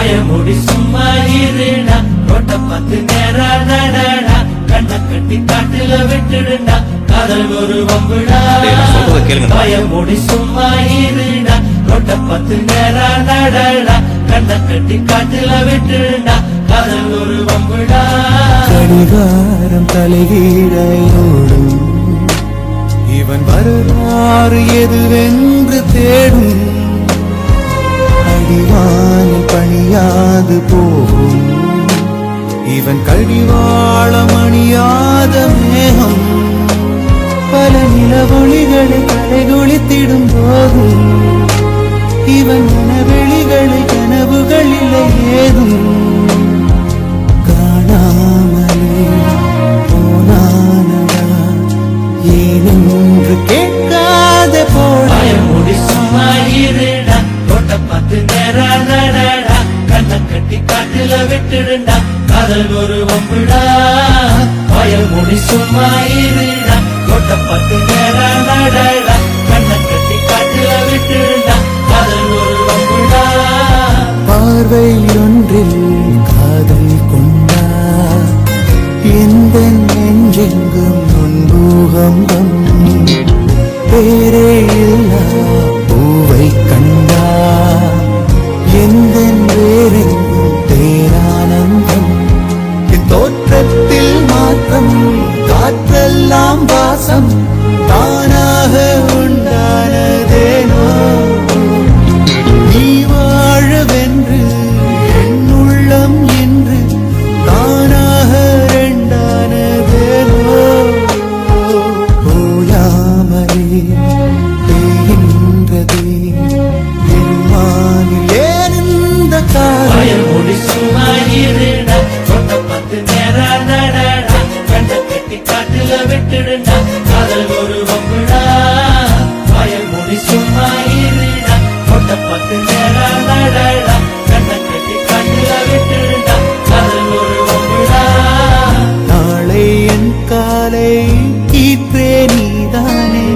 பயமுடி சும்மா இருடா ரோட்ட பார்த்து நேரா நடடா கண்ண கட்டி காட்டுல விட்டுடுடா காதல் ஒரு வம்புடா பயமுடி சும்மா இருடா ரோட்ட பார்த்து நேரா நடடா கண்ண கட்டி காட்டுல விட்டுடுடா காதல் ஒரு வம்புடா கடிகாரம் தலைகீழையோடும் இவன் வரலாறு எதுவென்று தேடும் அடிவானில் பணியாது போகும் இவன் கழிவாளம் அணியாத மேகம் பல நிலவொளிகளை கலைகுளித்திடும் போதும் இவன் மனவெளிகளை கனவுகள் இல்லை ஏதும் காணாமலே போனானடா ஏனென்று கேட்காத பயமுடி சும்மா இருடா ரோட்ட பார்த்து நேரா நடடா கண்ண கட்டி காட்டுல விட்டுடுடா காதல் ஒரு வம்புடா பயமுடி சும்மா இருடா ரோட்ட பார்த்து நேரா நடடா கண்ண கட்டி காட்டுல விட்டுடுடா காதல் ஒரு வம்புடா பார்வை ஒன்றில் காதல் கொண்டா எந்த நெஞ்செங்கும் நொன்பூகம்பம் பேரே இல்லா பூவை கண்டா எந்த வேறெங்கும் பேரானந்தம் தோற்றத்தில் மாற்றம் காற்றெல்லாம் வாசம் தானாக உண்டானதேனோ நீ வாழவென்று என் உள்ளம் என்று தானாக ரெண்டானதேனோ ஓயாமலே பெய்கின்றதே என்மானில் ஏன் இந்த பயமுடி சும்மா இருடா ரோட்ட பார்த்து நேரா நடடா கண்ண கட்டி காட்டுல விட்டுடுடா காதல் ஒரு வம்புடா பயமுடி சும்மா இருடா ரோட்ட பார்த்து நேரா நடடா கண்ண கட்டி காட்டுல விட்டுடுடா காதல் ஒரு வம்புடா நாளை என் காலை கீற்றே நீதானே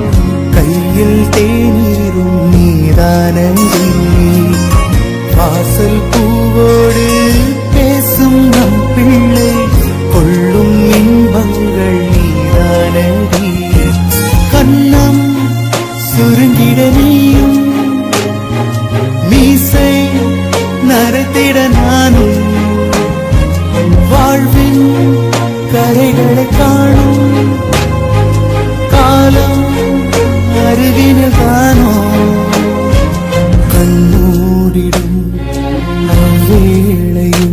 கையில் தேநீரும் நீதானே வாசல் பூவோடு பேசும் நம் பிள்ளை கொள்ளும் இன்பங்கள் நீதானடி கண்ணம் சுருங்கிட நீயும் மீசை நரைத்திட நானும் வாழ்வின் கரைகளை காணும் காலம் அருகினில் தானோ கண்ணூடிடும் அவ்வேளையில்